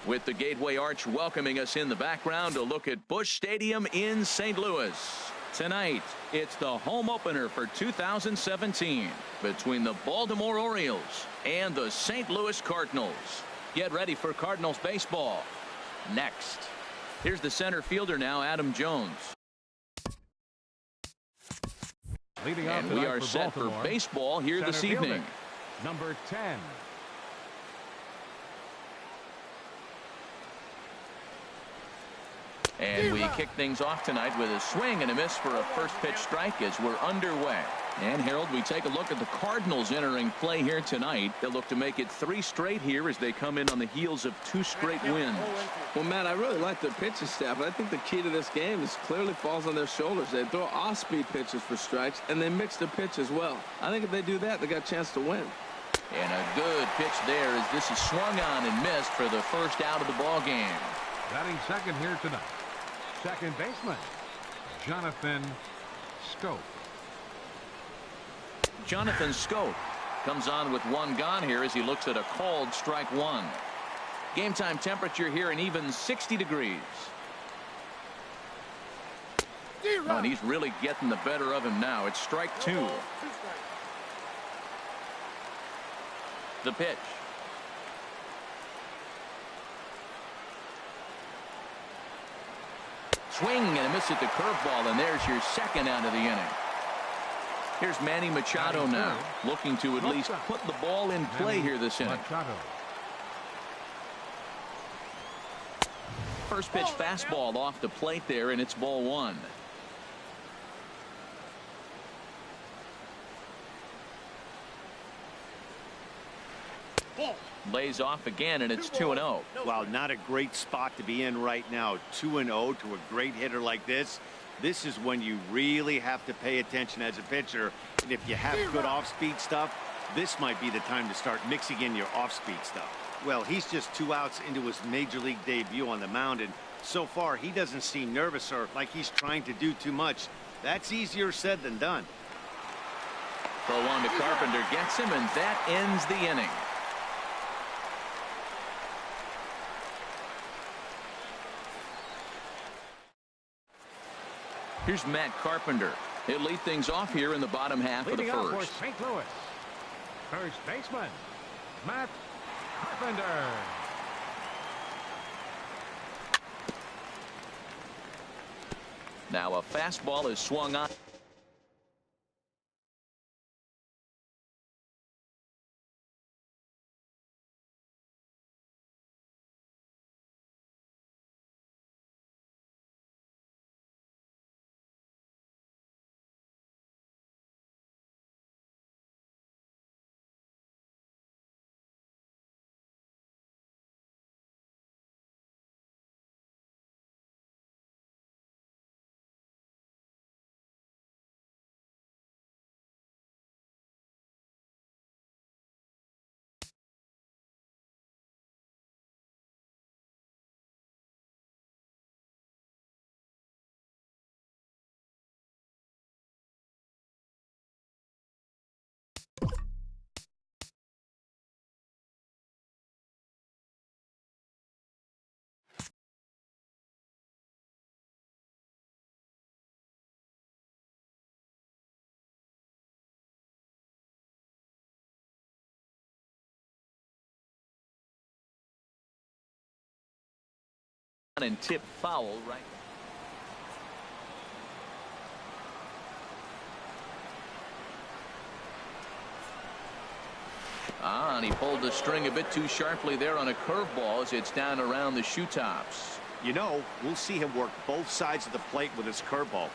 With the Gateway Arch welcoming us in the background, a look at Busch Stadium in St. Louis. Tonight, it's the home opener for 2017 between the Baltimore Orioles and the St. Louis Cardinals. Get ready for Cardinals baseball next. Here's the center fielder now, Adam Jones. And we are set for baseball here this evening. Number 10. And we kick things off tonight with a swing and a miss for a first pitch strike as we're underway. And Harold, we take a look at the Cardinals entering play here tonight. They'll look to make it 3 straight here as they come in on the heels of 2 straight wins. Well, Matt, I really like their pitching staff. I think the key to this game is clearly falls on their shoulders. They throw off-speed pitches for strikes, and they mix the pitch as well. I think if they do that, they got a chance to win. And a good pitch there as this is swung on and missed for the first out of the ball game. Batting second here tonight, second baseman Jonathan Schoop. Jonathan Schoop comes on with 1 gone here as he looks at a called strike 1. Game time temperature here an even 60 degrees. Oh, and he's really getting the better of him now. It's strike 2. The pitch. Swing and a miss at the curveball, and there's your second out of the inning. Here's Manny Machado now, looking to at least put the ball in play here this inning. First pitch fastball off the plate there, and it's ball 1. Lays off again, and it's 2-0. Well, not a great spot to be in right now. 2-0 to a great hitter like this. This is when you really have to pay attention as a pitcher. And if you have good off-speed stuff, this might be the time to start mixing in your off-speed stuff. Well, he's just 2 outs into his major league debut on the mound, and so far he doesn't seem nervous or like he's trying to do too much. That's easier said than done. Throw on to Carpenter, gets him, and that ends the inning. Here's Matt Carpenter. He'll lead things off here in the bottom half of the first. For St. Louis, first baseman Matt Carpenter. Now a fastball is swung on. And tip foul right. And he pulled the string a bit too sharply there on a curveball as it's down around the shoe tops. You know, we'll see him work both sides of the plate with his curveball.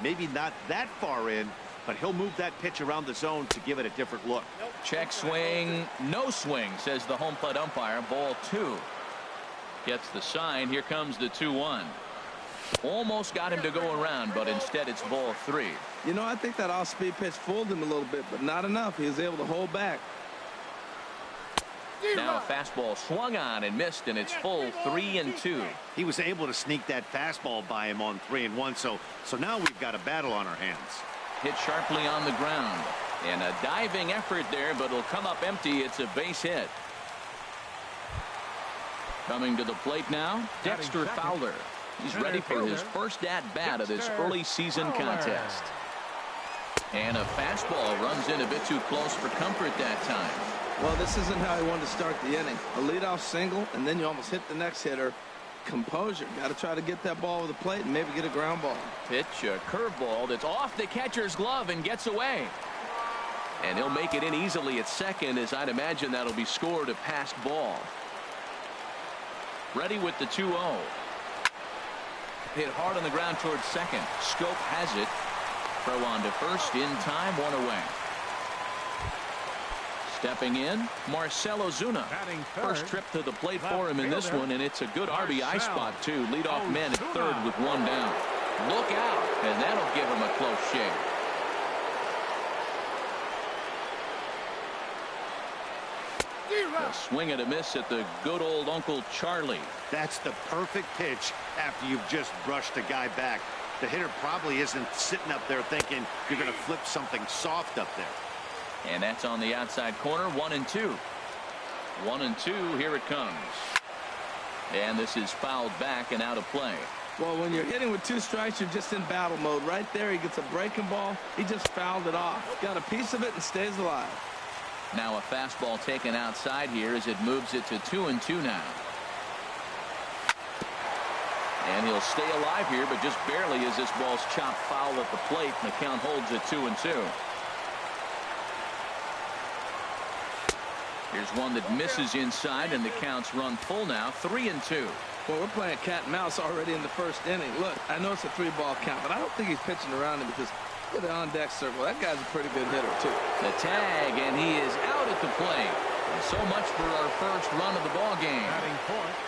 Maybe not that far in, but he'll move that pitch around the zone to give it a different look. Check swing, no swing, says the home plate umpire. Ball 2. Gets the sign. Here comes the 2-1. Almost got him to go around, but instead it's ball 3. You know, I think that off-speed pitch fooled him a little bit, but not enough. He was able to hold back. Now a fastball swung on and missed, and it's full 3-2. He was able to sneak that fastball by him on 3-1, so now we've got a battle on our hands. Hit sharply on the ground, and a diving effort there, but it'll come up empty. It's a base hit. Coming to the plate now, Dexter Fowler. He's ready for his first at-bat of this early season contest. And a fastball runs in a bit too close for comfort that time. Well, this isn't how he wanted to start the inning. A leadoff single, and then you almost hit the next hitter. Composure. Got to try to get that ball over the plate and maybe get a ground ball. Pitch, a curveball that's off the catcher's glove and gets away. And he'll make it in easily at second, as I'd imagine that'll be scored a passed ball. Ready with the 2-0. Hit hard on the ground towards second. Schoop has it. Throw on to first in time, 1 away. Stepping in, Marcell Ozuna. First trip to the plate for him in this one, and it's a good RBI spot, too. Leadoff man at third with 1 down. Look out, and that'll give him a close shave. A swing and a miss at the good old Uncle Charlie. That's the perfect pitch after you've just brushed a guy back. The hitter probably isn't sitting up there thinking you're going to flip something soft up there. And that's on the outside corner, 1-2. 1-2, here it comes. And this is fouled back and out of play. Well, when you're hitting with 2 strikes, you're just in battle mode. Right there, he gets a breaking ball. He just fouled it off. Got a piece of it and stays alive. Now a fastball taken outside here as it moves it to 2-2 now. And he'll stay alive here, but just barely as this ball's chopped foul at the plate, and the count holds at 2-2. Here's one that misses inside, and the count's run full now, 3-2. Well, we're playing cat and mouse already in the first inning. Look, I know it's a 3-ball count, but I don't think he's pitching around him because look at the on-deck circle. That guy's a pretty good hitter, too. The tag, and he is out at the plate. And so much for our first run of the ball game. Batting fourth.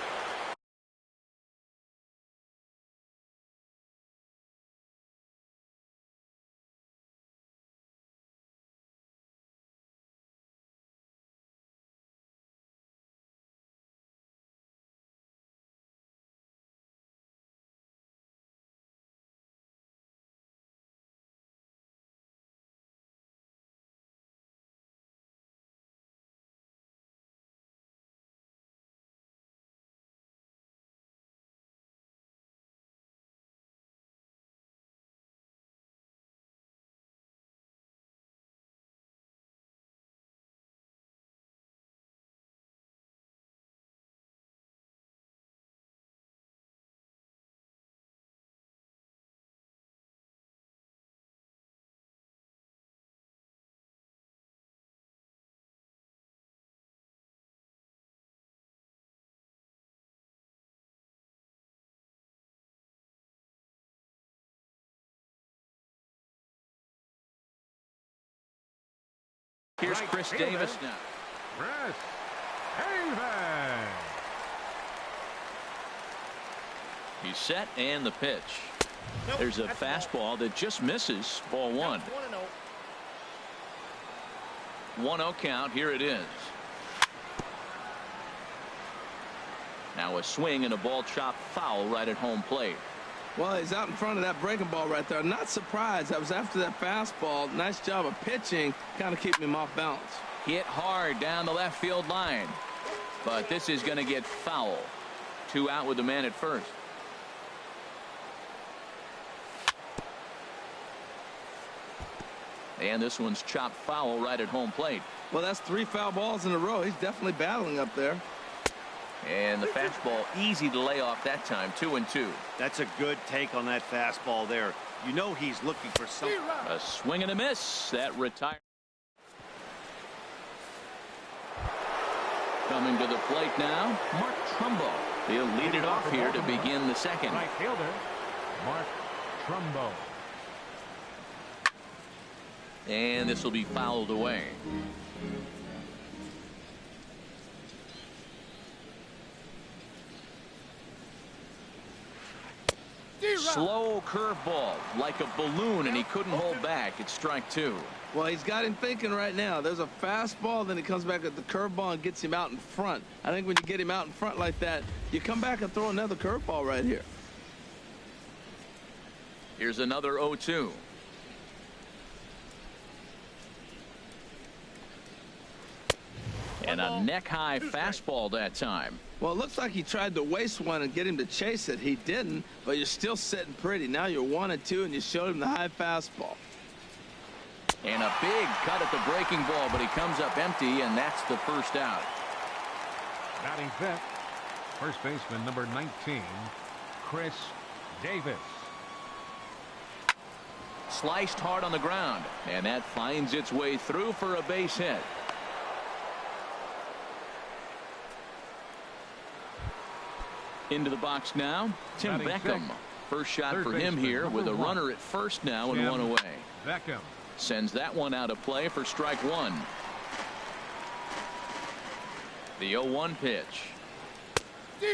Here's Chris Davis now. Chris Davis. He's set, and the pitch. There's a fastball that just misses. Ball 1. 1-0 count. Here it is. Now a swing and a ball chopped foul right at home plate. Well, he's out in front of that breaking ball right there. I'm not surprised. I was after that fastball. Nice job of pitching, kind of keeping him off balance. Hit hard down the left field line. But this is going to get foul. 2 out with the man at first. And this one's chopped foul right at home plate. Well, that's 3 foul balls in a row. He's definitely battling up there. And the fastball easy to lay off that time. 2-2. That's a good take on that fastball there. You know he's looking for something. A swing and a miss. That retired. Coming to the plate now, Mark Trumbo. He'll lead it off here to begin the second. Right fielder, Mark Trumbo. And this will be fouled away. Slow curveball like a balloon, and he couldn't hold back. It's strike 2. Well, he's got him thinking right now. There's a fastball, then he comes back at the curveball and gets him out in front. I think when you get him out in front like that, you come back and throw another curveball right here. Here's another 0-2. And a neck-high fastball that time. Well, it looks like he tried to waste one and get him to chase it. He didn't, but you're still sitting pretty. Now you're 1-2, and you showed him the high fastball. And a big cut at the breaking ball, but he comes up empty, and that's the first out. Batting fifth, first baseman number 19, Chris Davis. Sliced hard on the ground, and that finds its way through for a base hit. Into the box now, Tim Batting Beckham. sixth. First shot Third for him baseman, here with a number runner at first now and Tim one away. Beckham. Sends that one out of play for strike one. The 0-1 pitch.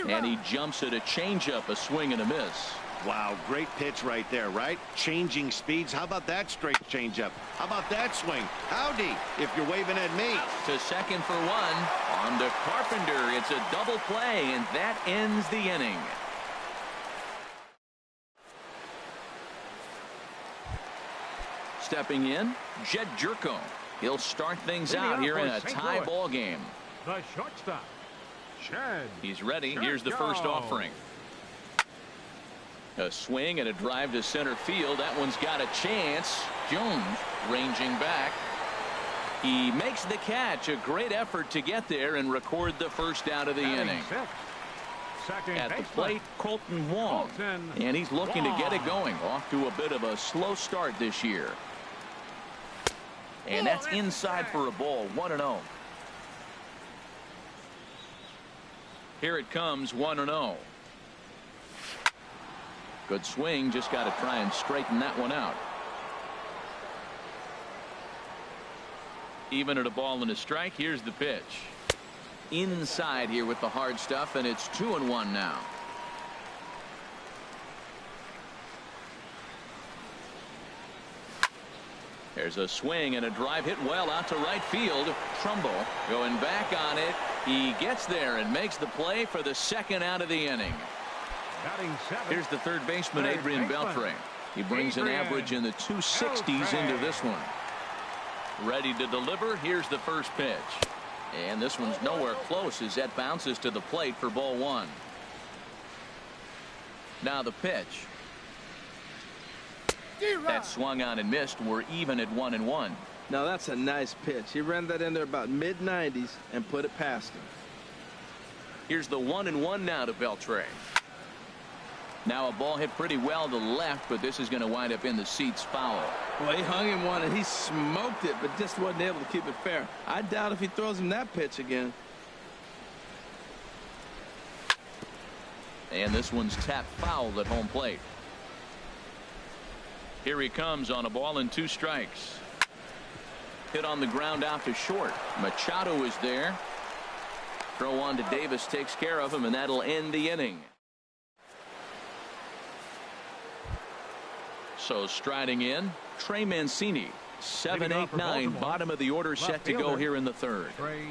And he jumps at a changeup, a swing and a miss. Wow, great pitch right there, right? Changing speeds. How about that straight changeup? How about that swing? Howdy, if you're waving at me. To second for one. On to Carpenter. It's a double play, and that ends the inning. Stepping in, Jed Jerko. He'll start things out here in a tie ball game. The shortstop, Jed. He's ready. Here's the first Jerko. offering. A swing and a drive to center field. That one's got a chance. Jones ranging back. He makes the catch. A great effort to get there and record the first out of the inning. Sixth, second At the baseman, plate, Colton Wong. Colton And he's looking to get it Wong. going. Off to a bit of a slow start this year. And that's inside for a ball. 1-0. Here it comes, 1-0. Good swing, just got to try and straighten that one out. Even at a ball and a strike, here's the pitch. Inside here with the hard stuff, and it's 2-1 now. There's a swing and a drive hit well out to right field. Trumbo going back on it. He gets there and makes the play for the second out of the inning. Batting seventh, Here's the third baseman, third Adrian baseman, Beltre. He brings an Adrian average in the 260s into this one. Ready to deliver. Here's the first pitch. And this one's nowhere close as that bounces to the plate for ball one. Now the pitch. That swung on and missed. We're even at 1-1. Now that's a nice pitch. He ran that in there about mid-90s and put it past him. Here's the 1-1 now to Beltre. Now a ball hit pretty well to the left, but this is going to wind up in the seats foul. Well, he hung him one and he smoked it, but just wasn't able to keep it fair. I doubt if he throws him that pitch again. And this one's tapped foul at home plate. Here he comes on a ball and 2 strikes. Hit on the ground out to short. Machado is there. Throw on to Davis takes care of him, and that'll end the inning. So striding in, Trey Mancini. 7, 8, 9, bottom of the order set to go here in the third. Trey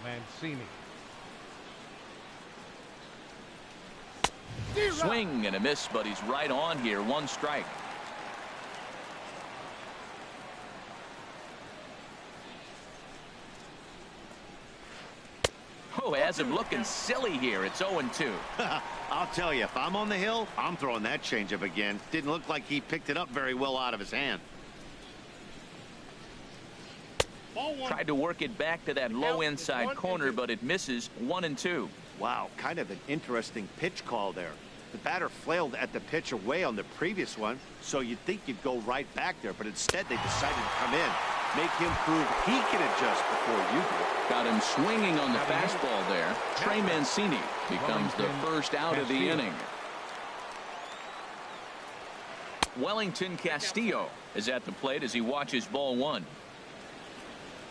Mancini. Swing and a miss, but he's right on here. 1 strike. Oh, has him looking silly here. It's 0-2. I'll tell you, if I'm on the hill, I'm throwing that changeup again. Didn't look like he picked it up very well out of his hand. Tried to work it back to that low inside corner, but it misses. 1-2. Wow, kind of an interesting pitch call there. The batter flailed at the pitch away on the previous one, so you'd think you'd go right back there, but instead they decided to come in. Make him prove he can adjust before you do. Got him swinging on the fastball there. Trey Mancini becomes the first out of the inning. Wellington Castillo is at the plate as he watches ball one.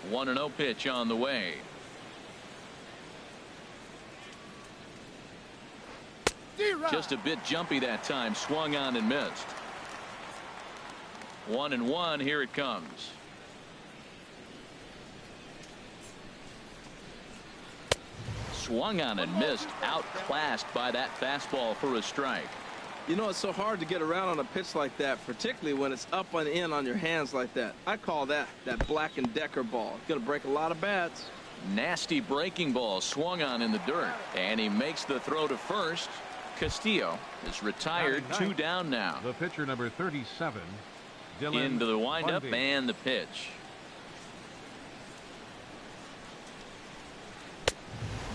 1-0 pitch on the way. Just a bit jumpy that time. Swung on and missed. 1-1. Here it comes. Swung on and missed. Outclassed by that fastball for a strike. You know, it's so hard to get around on a pitch like that, particularly when it's up and in on your hands like that. I call that Black & Decker ball. It's going to break a lot of bats. Nasty breaking ball swung on in the dirt, and he makes the throw to first. Castillo is retired. 2 down now. The pitcher, number 37, Dylan Into the windup Bundy. and the pitch.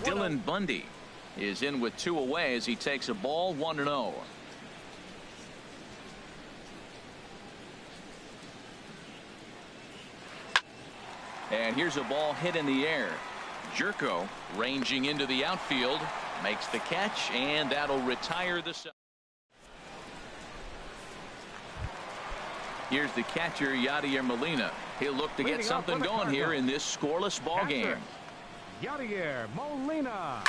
Dylan Bundy is in with 2 away as he takes a ball 1-0. And here's a ball hit in the air. Jerko ranging into the outfield makes the catch, and that'll retire the. Here's the catcher, Yadier Molina. He'll look to get something going here in this scoreless ball game. Yadier Molina.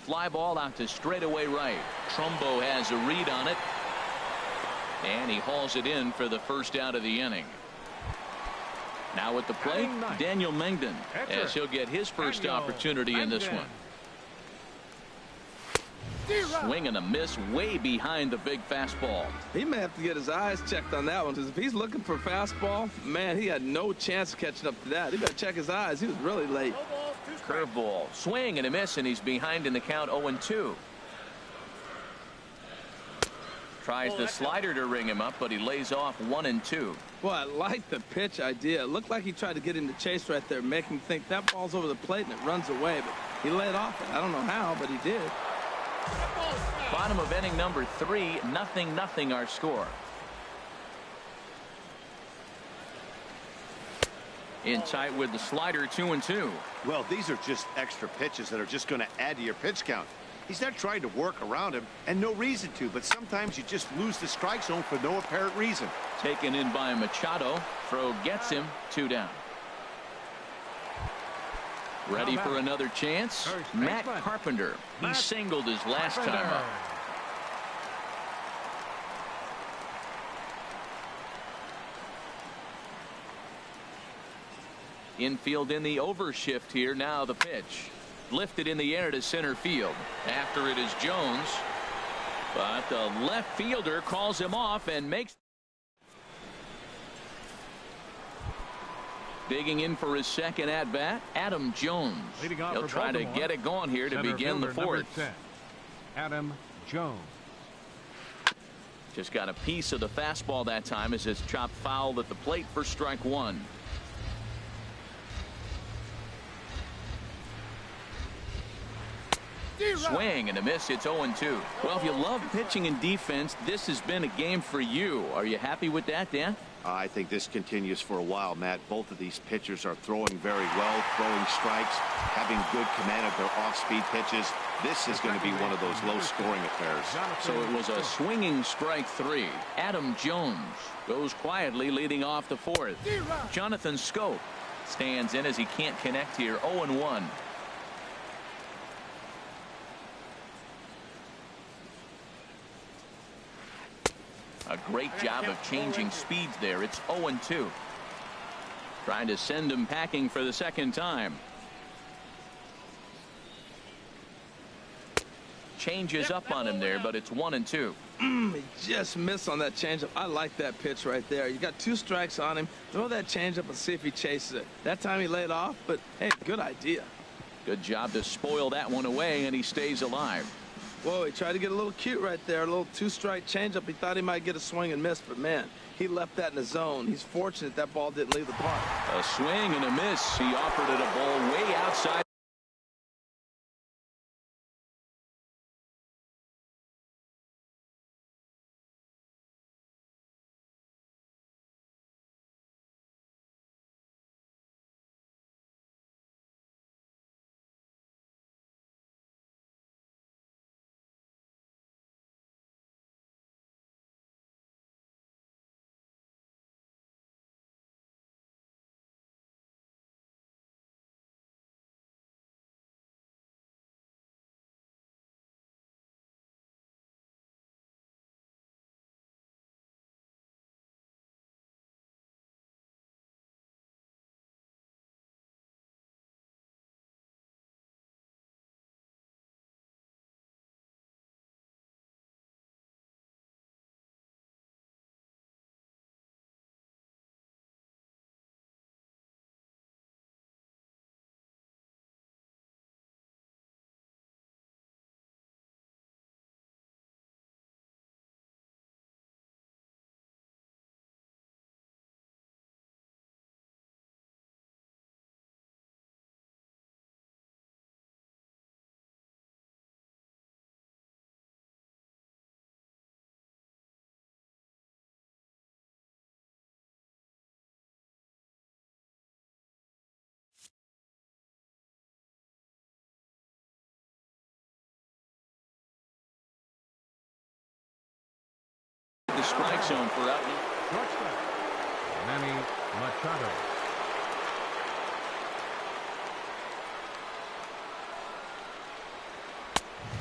Fly ball out to straightaway right. Trumbo has a read on it, and he hauls it in for the first out of the inning. Now at the plate, Daniel Mengden, as he'll get his first opportunity in this one. Swing and a miss way behind the big fastball. He may have to get his eyes checked on that one, because if he's looking for fastball, man, he had no chance of catching up to that. He better check his eyes. He was really late. Curveball, swing and a miss, and he's behind in the count 0-2. Tries the slider to ring him up, but he lays off 1-2. Well, I like the pitch idea. It looked like he tried to get him to chase right there, make him think that ball's over the plate and it runs away, but he laid off it. I don't know how, but he did. Bottom of inning number 3, 0-0 our score. In tight with the slider, 2-2. Well, these are just extra pitches that are just going to add to your pitch count. He's not trying to work around him, and no reason to, but sometimes you just lose the strike zone for no apparent reason. Taken in by Machado. Throw gets him. 2 down. Ready for another chance? Matt Carpenter. He singled his last time up. Infield in the overshift here. Now the pitch. Lifted in the air to center field. After it is Jones. But the left fielder calls him off and makes. Digging in for his second at bat, Adam Jones. He'll try to get it going here to begin the 4th. Adam Jones. Just got a piece of the fastball that time as it's chopped foul at the plate for strike 1. Swing and a miss. It's 0-2. Well, if you love pitching and defense, this has been a game for you. Are you happy with that, Dan? I think this continues for a while, Matt. Both of these pitchers are throwing very well, throwing strikes, having good command of their off-speed pitches. This is going to be one of those low-scoring affairs. So it was a swinging strike 3. Adam Jones goes quietly leading off the 4th. Jonathan Schoop stands in as he can't connect here. 0-1. A great job of changing speeds there. It's 0-2. Trying to send him packing for the second time. Changes up on him there, but it's 1-2. He just missed on that changeup. I like that pitch right there. You got 2 strikes on him. Throw that changeup and see if he chases it. That time he laid off, but hey, good idea. Good job to spoil that one away, and he stays alive. Whoa, he tried to get a little cute right there. A little 2-strike changeup. He thought he might get a swing and miss, but man, he left that in the zone. He's fortunate that ball didn't leave the park. A swing and a miss. He offered it a ball way outside. strike zone for out. Shortstop, Manny Machado.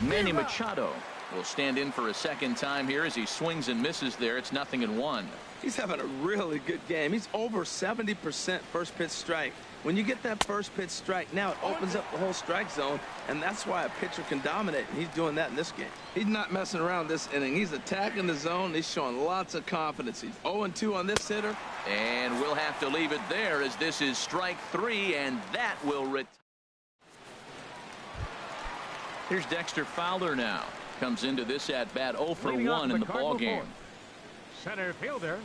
Manny Machado will stand in for a second time here as he swings and misses there. It's 0-1. He's having a really good game. He's over 70% first pitch strike. When you get that first pitch strike, now it opens up the whole strike zone, and that's why a pitcher can dominate, and he's doing that in this game. He's not messing around this inning. He's attacking the zone. He's showing lots of confidence. He's 0-2 on this hitter. And we'll have to leave it there as this is strike 3, and that will retire. Here's Dexter Fowler now. Comes into this at bat 0 for 1 in the ball game. Center fielder,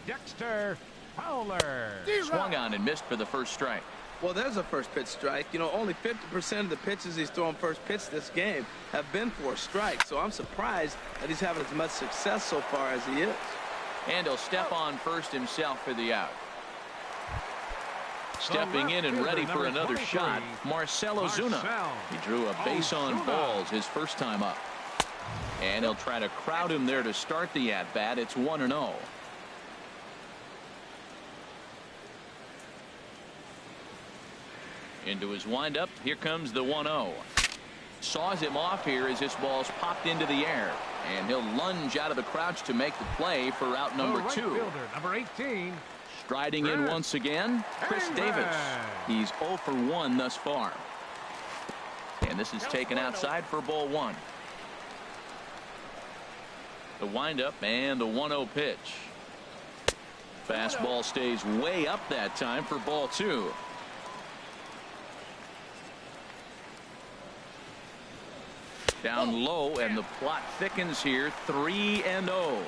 Dexter Fowler. Swung on and missed for the first strike. Well, there's a first pitch strike. You know, only 50% of the pitches he's throwing first pitch this game have been for a strike. So I'm surprised that he's having as much success so far as he is. And he'll step on first himself for the out. Stepping in and ready for another shot, Marcell Ozuna. He drew a base on balls his first time up. And he'll try to crowd him there to start the at-bat. It's 1-0. Into his windup. Here comes the 1-0. Saws him off here as this ball's popped into the air. And he'll lunge out of the crouch to make the play for out number 2. Fielder, number 18. Striding in once again, Chris Davis. He's 0 for 1 thus far. And this is taken outside for ball 1. The windup and the 1-0 pitch. Fastball stays way up that time for ball 2. Down low, and the plot thickens here. 3-0.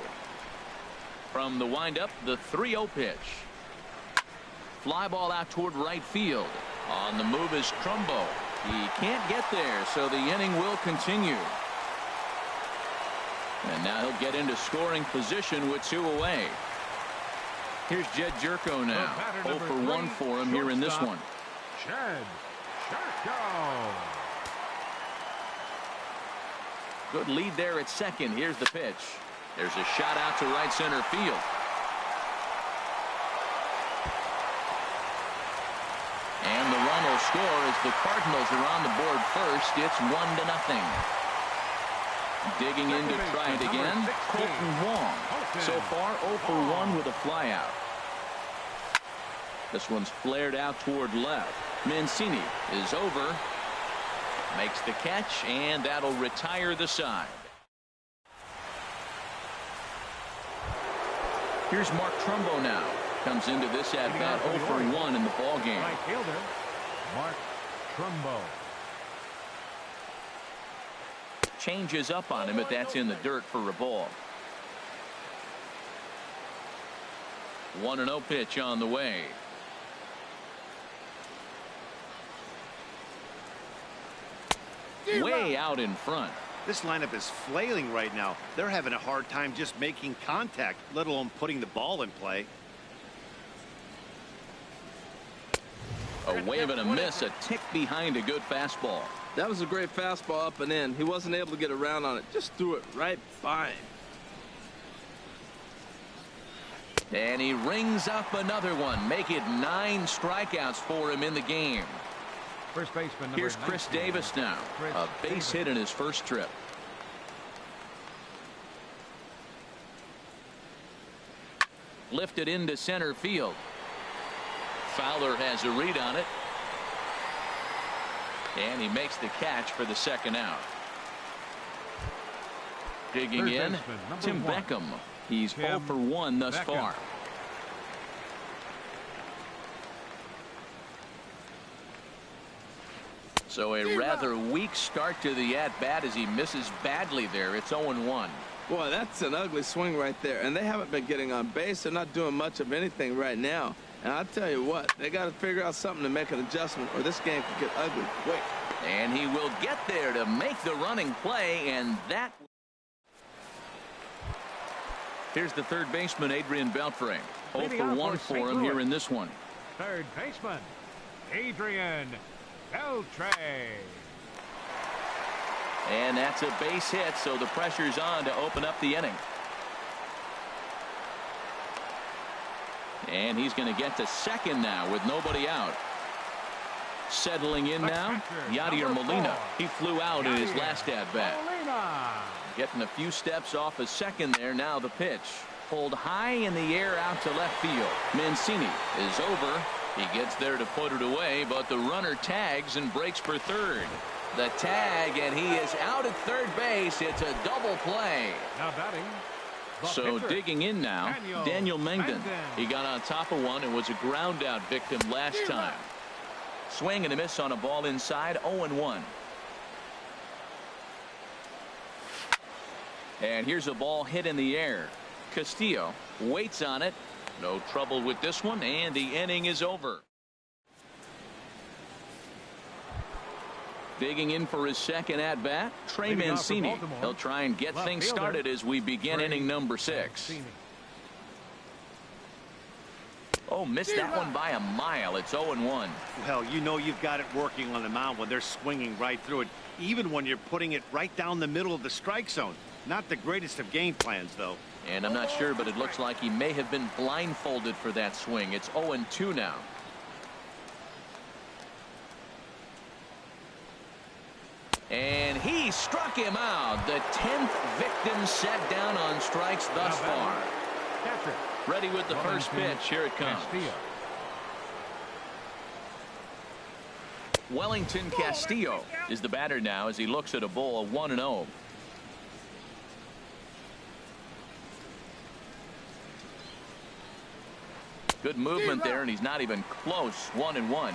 From the windup, the 3-0 pitch. Fly ball out toward right field. On the move is Trumbo. He can't get there, so the inning will continue. And now he'll get into scoring position with 2 away. Here's Jed Jerko now. 0 for 1 for him here in this one. Jed Jerko. Good lead there at second. Here's the pitch. There's a shot out to right center field. And the run will score as the Cardinals are on the board first. It's 1-0. Digging in to try it again, Colton Wong. So far 0 for 1 with a flyout. This one's flared out toward left. Mancini is over. Makes the catch, and that'll retire the side. Here's Mark Trumbo now. Comes into this at bat 0 for 1 in the ball game. Right fielder, Mark Trumbo. Changes up on him, but that's in the dirt for a ball. 1-0 pitch on the way. Way out in front. This lineup is flailing right now. They're having a hard time just making contact, let alone putting the ball in play. A wave and a miss, a tick behind a good fastball. That was a great fastball up and in. He wasn't able to get around on it. Just threw it right by him. And he rings up another one. Make it 9 strikeouts for him in the game. First baseman. Here's Chris Davis now. A base hit in his first trip. Lifted into center field. Fowler has a read on it. And he makes the catch for the second out. Digging in, Tim Beckham. He's 0 for 1 thus far. So a rather weak start to the at-bat as he misses badly there. It's 0-1. Boy, that's an ugly swing right there. And they haven't been getting on base. They're not doing much of anything right now. And I'll tell you what, they got to figure out something to make an adjustment, or this game could get ugly quick. And he will get there to make the running play, and that... Here's the third baseman, Adrian Beltre. 0 for 1 for him here in this one. Third baseman, Adrian Beltre. And that's a base hit, so the pressure's on to open up the inning. And he's going to get to second now with nobody out. Settling in now, Yadier Molina. He flew out in his last at-bat. Getting a few steps off a second there. Now the pitch. Pulled high in the air out to left field. Mancini is over. He gets there to put it away, but the runner tags and breaks for third. The tag, and he is out at third base. It's a double play. Now batting. So digging in now, Daniel Mengden. He got on top of one and was a ground out victim last time. Swing and a miss on a ball inside. 0-1. And here's a ball hit in the air. Castillo waits on it. No trouble with this one, and the inning is over. Digging in for his second at bat, Trey Mancini. He'll try and get things started as we begin inning number 6. Oh, missed that one by a mile. It's 0-1. Well, you know you've got it working on the mound when they're swinging right through it, even when you're putting it right down the middle of the strike zone. Not the greatest of game plans, though. And I'm not sure, but it looks like he may have been blindfolded for that swing. It's 0-2 now. And he struck him out. The 10th victim set down on strikes thus far. Ready with the first pitch. Here it comes. Wellington Castillo is the batter now as he looks at a ball of 1-0. Good movement there, and he's not even close. 1-1.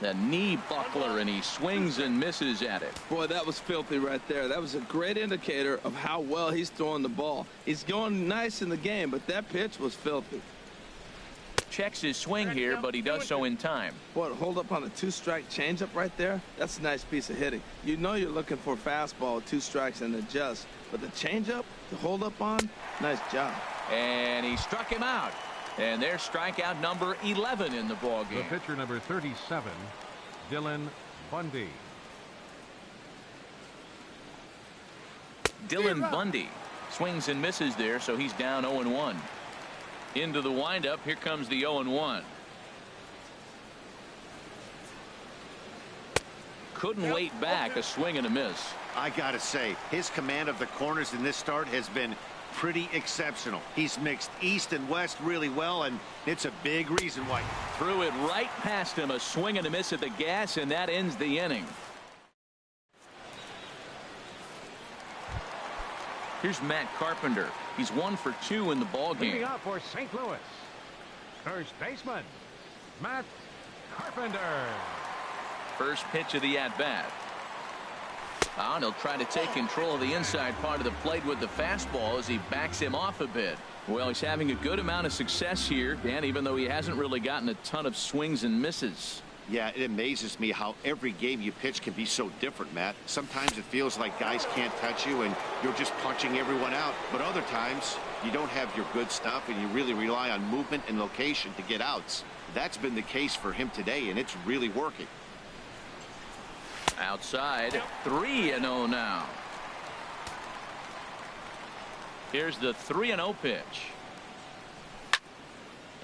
The knee buckler, and he swings and misses at it. Boy, that was filthy right there. That was a great indicator of how well he's throwing the ball. He's going nice in the game, but that pitch was filthy. Checks his swing here, but he does so in time. Boy, to hold up on a 2-strike changeup right there, that's a nice piece of hitting. You know you're looking for a fastball with 2 strikes and adjust, but the changeup to hold up on, nice job. And he struck him out. And there's strikeout number 11 in the ball game. The pitcher number 37, Dylan Bundy. Dylan Bundy swings and misses there, so he's down 0-1. Into the windup. Here comes the 0-1. Couldn't wait back. A swing and a miss. I gotta say, his command of the corners in this start has been pretty exceptional. He's mixed east and west really well, and it's a big reason why. Threw it right past him. A swing and a miss at the gas, and that ends the inning. Here's Matt Carpenter. He's 1 for 2 in the ball game. Leading off for St. Louis, first baseman Matt Carpenter. First pitch of the at-bat. And he'll try to take control of the inside part of the plate with the fastball as he backs him off a bit. Well, he's having a good amount of success here, Dan, even though he hasn't really gotten a ton of swings and misses. Yeah, it amazes me how every game you pitch can be so different, Matt. Sometimes it feels like guys can't touch you and you're just punching everyone out. But other times you don't have your good stuff and you really rely on movement and location to get outs. That's been the case for him today, and it's really working. Outside, 3-0 now. Here's the 3-0 pitch.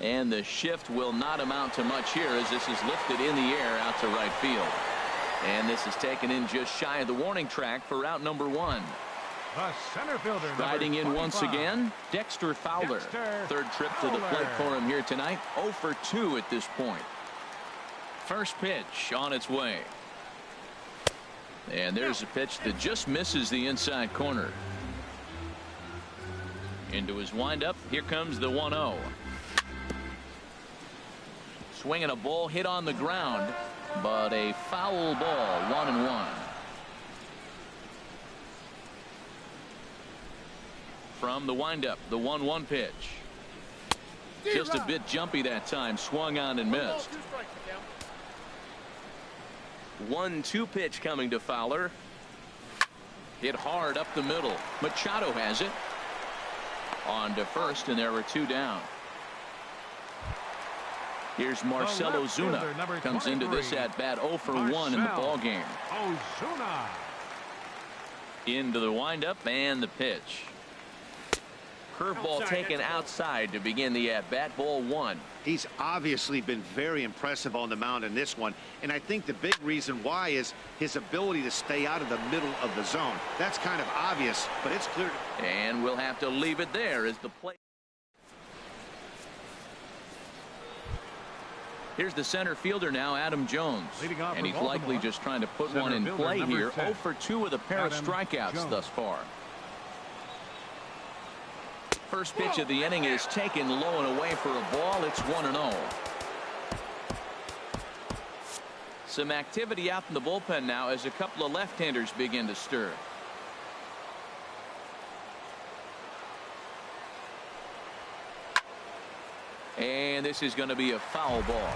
And the shift will not amount to much here as this is lifted in the air out to right field. And this is taken in just shy of the warning track for out number 1. The center fielder, riding in once again, Dexter Fowler. Third trip to the plate for him here tonight. 0 for 2 at this point. First pitch on its way. And there's a pitch that just misses the inside corner. Into his windup. Here comes the 1-0. Swinging a ball hit on the ground, but a foul ball. 1-1. From the windup, the 1-1 pitch. Just a bit jumpy that time. Swung on and missed. 1-2 pitch coming to Fowler. Hit hard up the middle. Machado has it. On to first, and there were 2 down. Here's Marcell Ozuna. Comes into this at bat 0 for 1 in the ball game. Ozuna. Into the windup and the pitch. Curveball taken outside to begin the at-bat. Ball 1. He's obviously been very impressive on the mound in this one, and I think the big reason why is his ability to stay out of the middle of the zone. That's kind of obvious, but it's clear. And we'll have to leave it there as the play. Here's the center fielder now, Adam Jones. And he's likely just trying to put one in play here. 0 for 2 with a pair of strikeouts thus far. First pitch of the inning is taken low and away for a ball. It's 1-0. Some activity out in the bullpen now as a couple of left-handers begin to stir. And this is going to be a foul ball.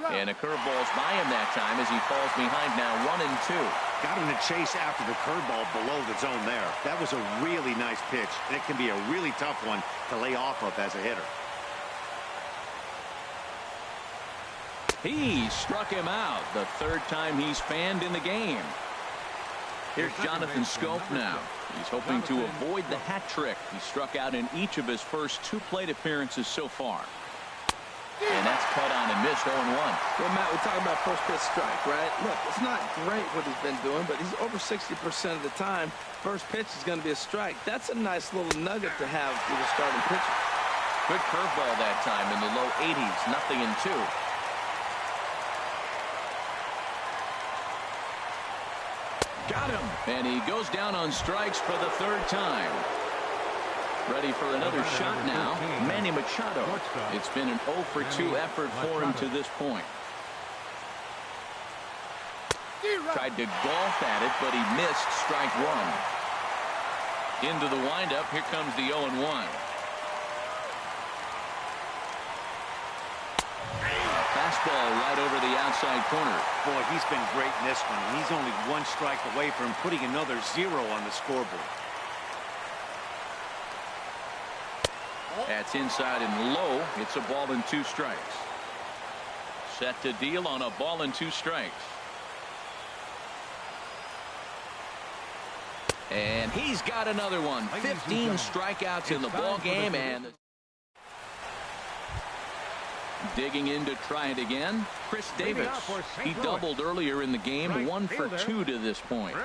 And a curveball's by him that time as he falls behind now 1-2. Got him to chase after the curveball below the zone there. That was a really nice pitch, and it can be a really tough one to lay off of as a hitter. He struck him out the third time he's fanned in the game. Here's Jonathan Schoop now. He's hoping to avoid the hat trick. He struck out in each of his first 2 plate appearances so far. And that's cut on and missed 0-1. Well, Matt, we're talking about first pitch strike, right? Look, it's not great what he's been doing, but he's over 60% of the time. First pitch is going to be a strike. That's a nice little nugget to have with a starting pitcher. Good curveball that time in the low 80s. 0-2. Got him. And he goes down on strikes for the 3rd time. Ready for another shot now, Manny Machado. It's been an 0 for 2 effort for him to this point. Tried to golf at it, but he missed strike 1. Into the windup, here comes the 0-1. Fastball right over the outside corner. Boy, he's been great in this one. He's only 1 strike away from putting another 0 on the scoreboard. That's inside and low. It's a ball and 2 strikes. Set to deal on a ball and 2 strikes. And he's got another one. 15 strikeouts in the ball game, and digging in to try it again. Chris Davis. He doubled earlier in the game. 1 for 2 to this point.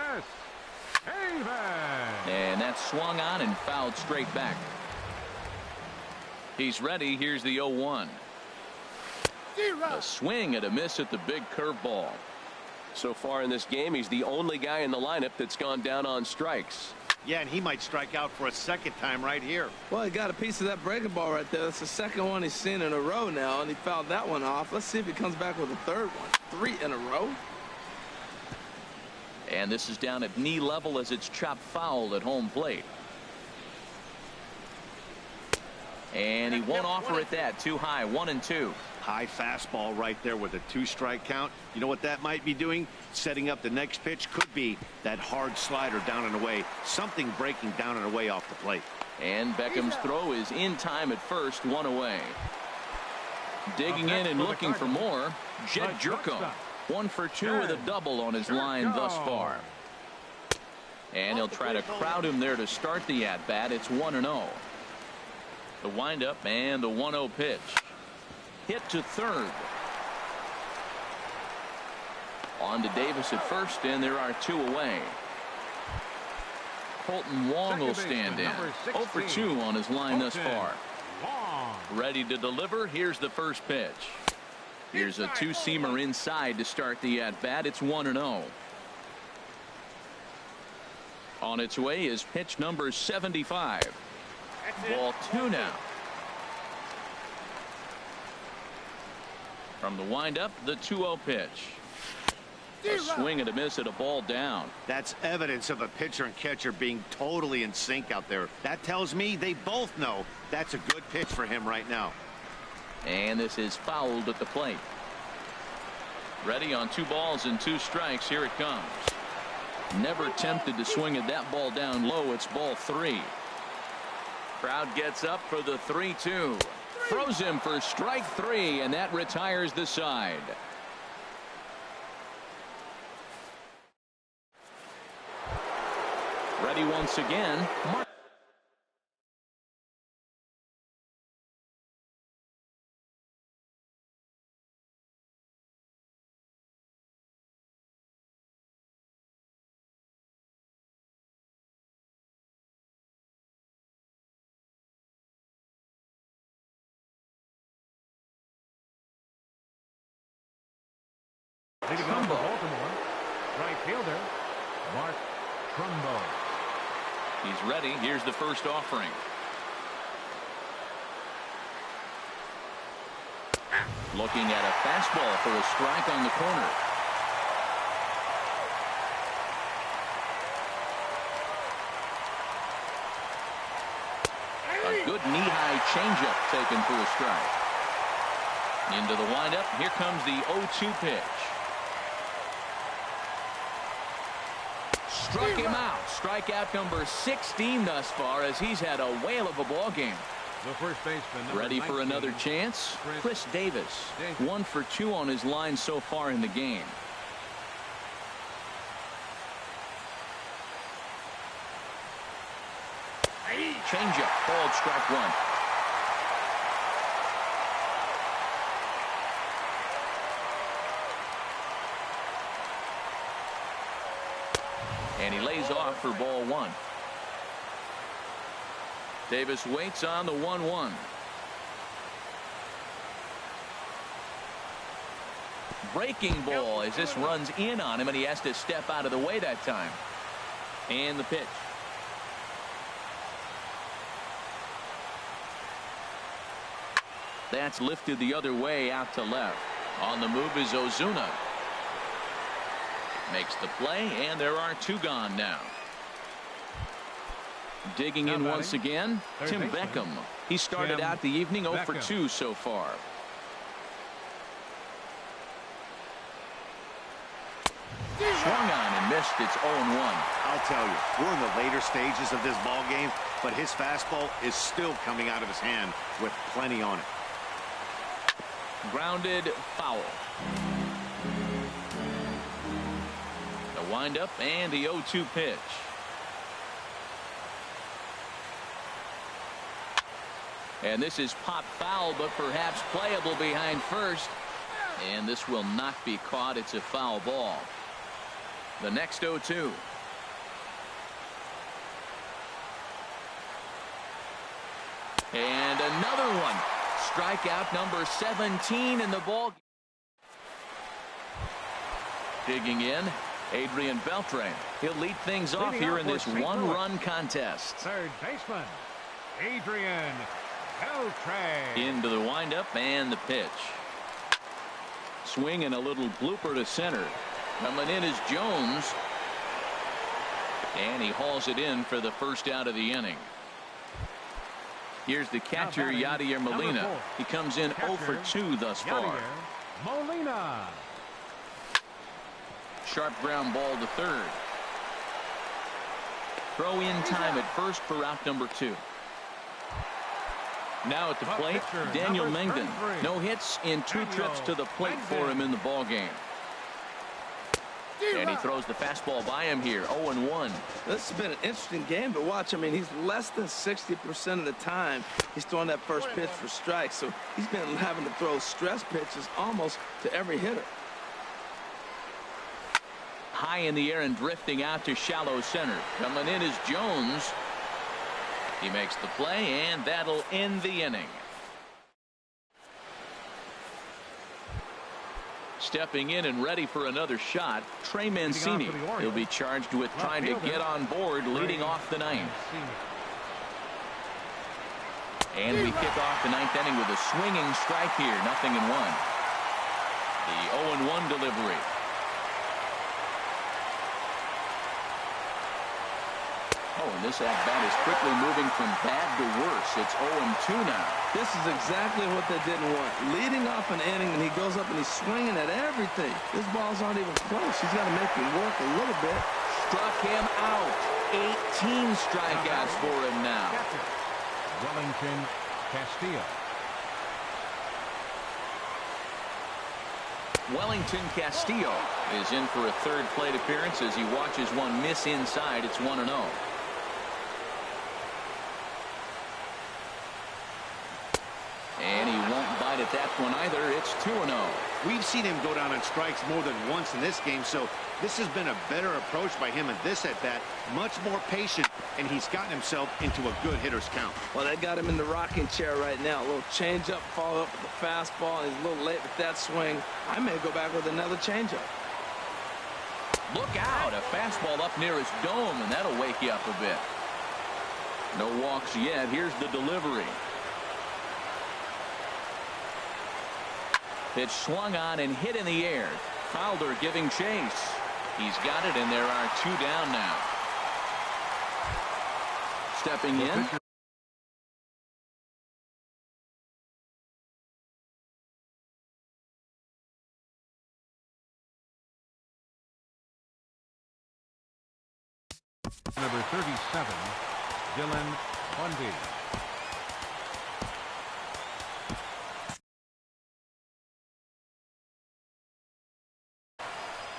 And that's swung on and fouled straight back. He's ready. Here's the 0-1. A swing and a miss at the big curveball. So far in this game, he's the only guy in the lineup that's gone down on strikes. Yeah, and he might strike out for a 2nd time right here. Well, he got a piece of that breaking ball right there. That's the 2nd one he's seen in a row now, and he fouled that one off. Let's see if he comes back with a 3rd one. 3 in a row. And this is down at knee level as it's chopped foul at home plate. And he won't offer it that. Too high. 1-2. High fastball right there with a 2-strike count. You know what that might be doing? Setting up the next pitch. Could be that hard slider down and away. Something breaking down and away off the plate. And Beckham's throw is in time at first. 1 away. Digging in and looking for more. Jed Gyorko. 1 for 2 with a double on his line thus far. And he'll try to crowd him there to start the at-bat. It's 1-0. The windup and the 1-0 pitch. Hit to 3rd. On to Davis at first, and there are 2 away. Colton Wong will stand in. 0 for 2 on his line thus far. Ready to deliver. Here's the first pitch. Here's a 2-seamer inside to start the at-bat. It's 1-0. On its way is pitch number 75. Ball 2 now. From the windup, the 2-0 pitch. A swing and a miss at a ball down. That's evidence of a pitcher and catcher being totally in sync out there. That tells me they both know that's a good pitch for him right now. And this is fouled at the plate. Ready on 2 balls and 2 strikes. Here it comes. Never tempted to swing at that ball down low. It's ball 3. Crowd gets up for the 3-2. Throws him for strike 3, and that retires the side. Ready once again. Leading off for Baltimore, right fielder, Mark Trumbo. He's ready. Here's the first offering. Looking at a fastball for a strike on the corner. A good knee-high changeup taken for a strike. Into the windup. Here comes the 0-2 pitch. Struck him out. Strikeout number 16 thus far, as he's had a whale of a ball game. The first baseman. Ready for another chance? Chris Davis. 1 for 2 on his line so far in the game. Changeup. Called strike 1. And he lays off for ball 1. Davis waits on the 1-1. Breaking ball as this runs in on him, and he has to step out of the way that time. And the pitch. That's lifted the other way out to left. On the move is Ozuna. Makes the play, and there are 2 gone now. Digging in once again, Tim Beckham. He started out the evening 0 for 2 so far. Swung on and missed. It's 0-1. I'll tell you, we're in the later stages of this ball game, but his fastball is still coming out of his hand with plenty on it. Grounded foul. The windup and the 0-2 pitch. And this is pop foul, but perhaps playable behind first. And this will not be caught. It's a foul ball. The next 0-2. And another one. Strikeout number 17 in the ball. Digging in, Adrian Beltre. He'll lead things off here in this 1-run contest. Third baseman, Adrian Beltre. Into the windup and the pitch. Swing and a little blooper to center. Coming in is Jones. And he hauls it in for the first out of the inning. Here's the catcher, Yadier Molina. He comes in 0 for 2 thus far. Molina. Sharp ground ball to third. Throw in time at first for out number 2. Now at the plate, Daniel Mengden. No hits in 2 trips to the plate for him in the ball game. And he throws the fastball by him here. 0-1. This has been an interesting game to watch. I mean, he's less than 60% of the time he's throwing that first pitch for strikes. So he's been having to throw stress pitches almost to every hitter. High in the air and drifting out to shallow center. Coming in is Jones. He makes the play, and that'll end the inning. Stepping in and ready for another shot, Trey Mancini. He'll be charged with trying to get on board, leading off the 9th. And we kick off the 9th inning with a swinging strike here. 0-1. The 0-1 delivery. Oh, and this at-bat is quickly moving from bad to worse. It's 0-2 now. This is exactly what they didn't want. Leading off an inning, and he goes up and he's swinging at everything. His balls aren't even close. He's got to make him work a little bit. Struck him out. 18 strikeouts for him now. Wellington Castillo. Wellington Castillo is in for a third plate appearance as he watches one miss inside. It's 1-0. And he won't bite at that one either. It's 2-0. We've seen him go down on strikes more than once in this game, so this has been a better approach by him at this at-bat. Much more patient, and he's gotten himself into a good hitter's count. Well, they got him in the rocking chair right now. A little changeup, follow up with the fastball, and he's a little late with that swing. I may go back with another changeup. Look out. A fastball up near his dome, and that'll wake you up a bit. No walks yet. Here's the delivery. Pitch swung on and hit in the air. Fowler giving chase. He's got it, and there are 2 down now. Stepping in. Number 37, Dylan Bundy.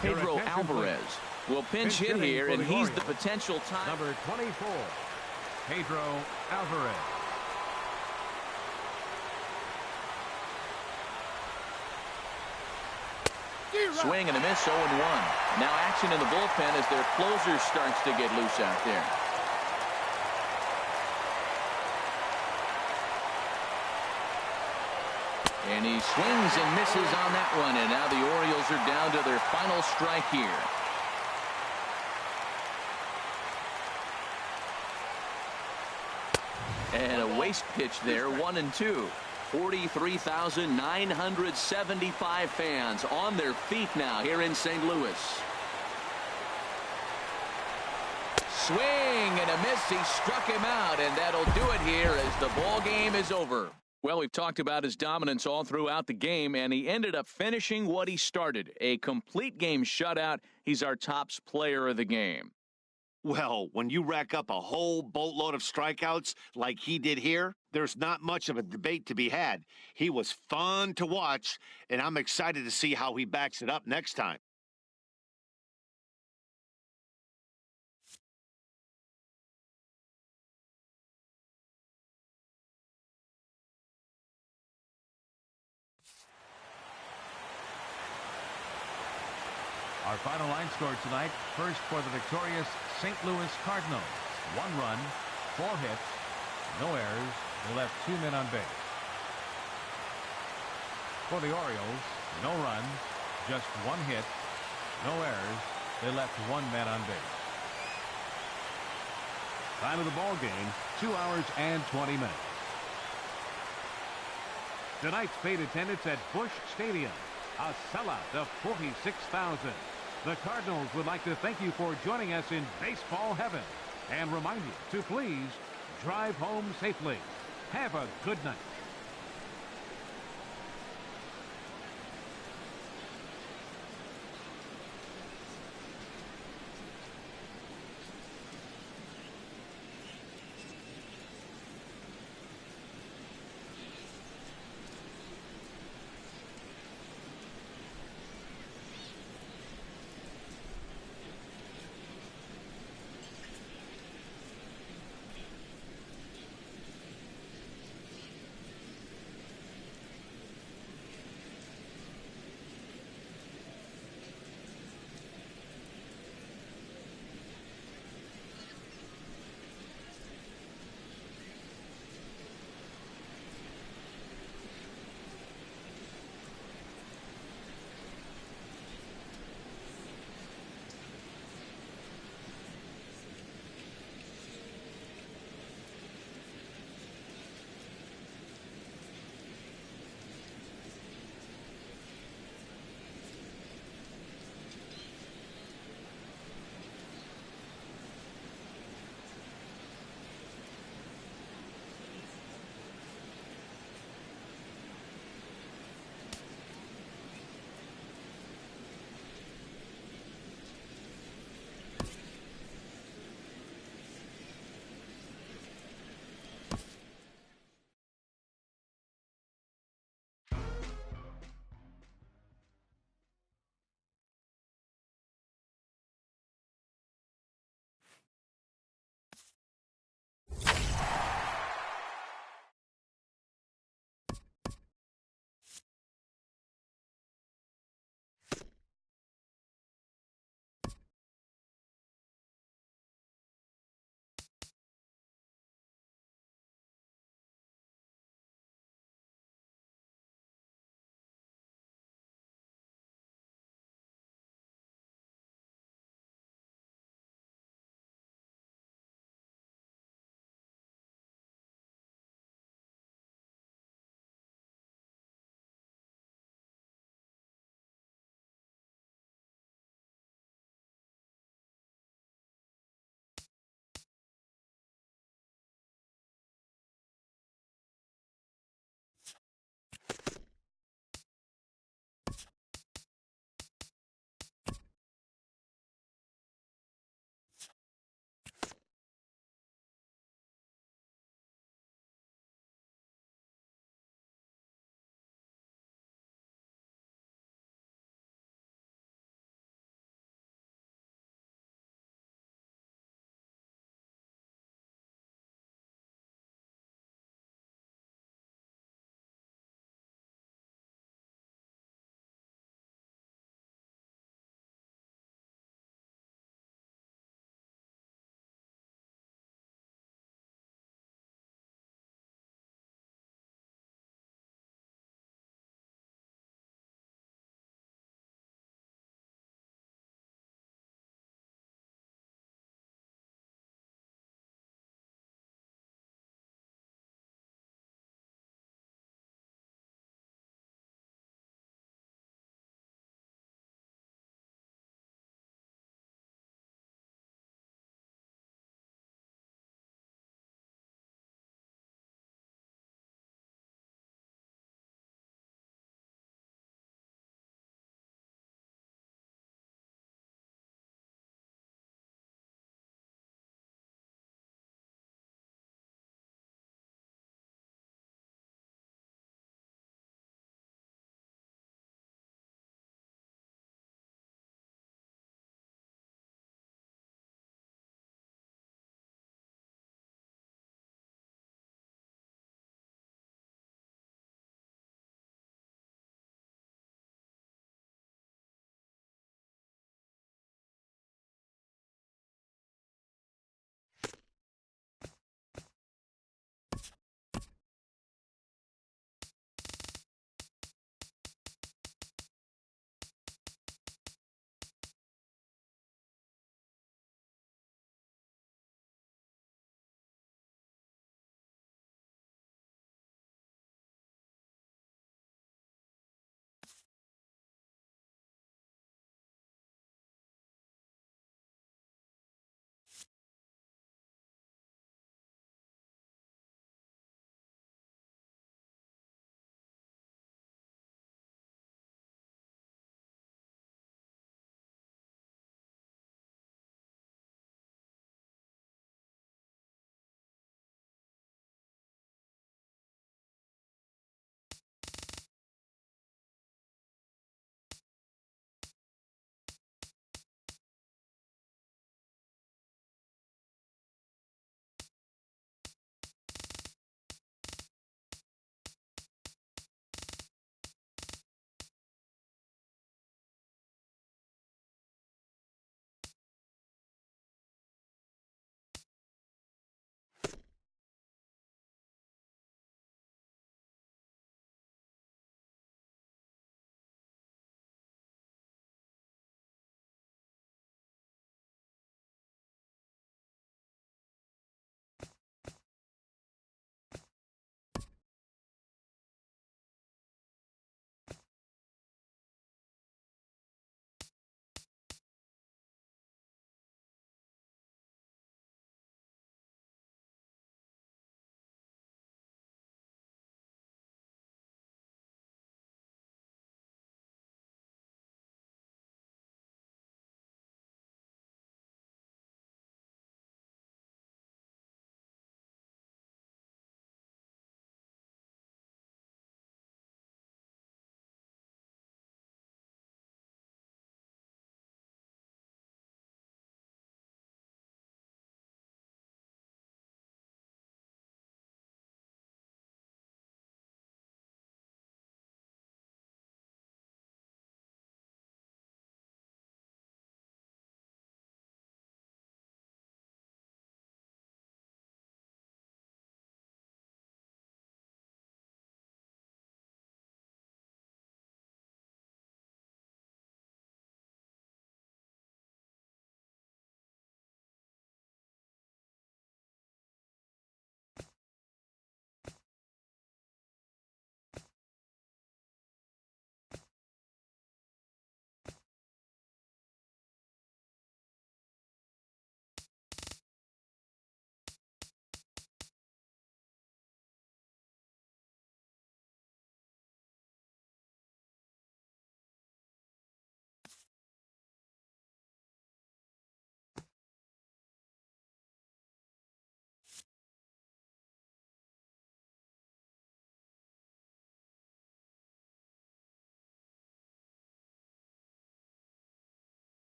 Pedro Alvarez will pinch hit here, and he's the potential time. Number 24, Pedro Alvarez. Swing and a miss, 0-1. Now action in the bullpen as their closer starts to get loose out there. And he swings and misses on that one, and now the Orioles are down to their final strike here. And a waste pitch there, 1-2. 43,975 fans on their feet now here in St. Louis. Swing and a miss. He struck him out, and that'll do it here as the ball game is over. Well, we've talked about his dominance all throughout the game, and he ended up finishing what he started. A complete game shutout. He's our top player of the game. Well, when you rack up a whole boatload of strikeouts like he did here, there's not much of a debate to be had. He was fun to watch, and I'm excited to see how he backs it up next time. Our final line score tonight. First for the victorious St. Louis Cardinals. 1 run, 4 hits, no errors. They left 2 men on base. For the Orioles, no runs, just 1 hit, no errors. They left 1 man on base. Time of the ball game, 2 hours and 20 minutes. Tonight's paid attendance at Busch Stadium, a sellout of 46,000. The Cardinals would like to thank you for joining us in baseball heaven and remind you to please drive home safely. Have a good night.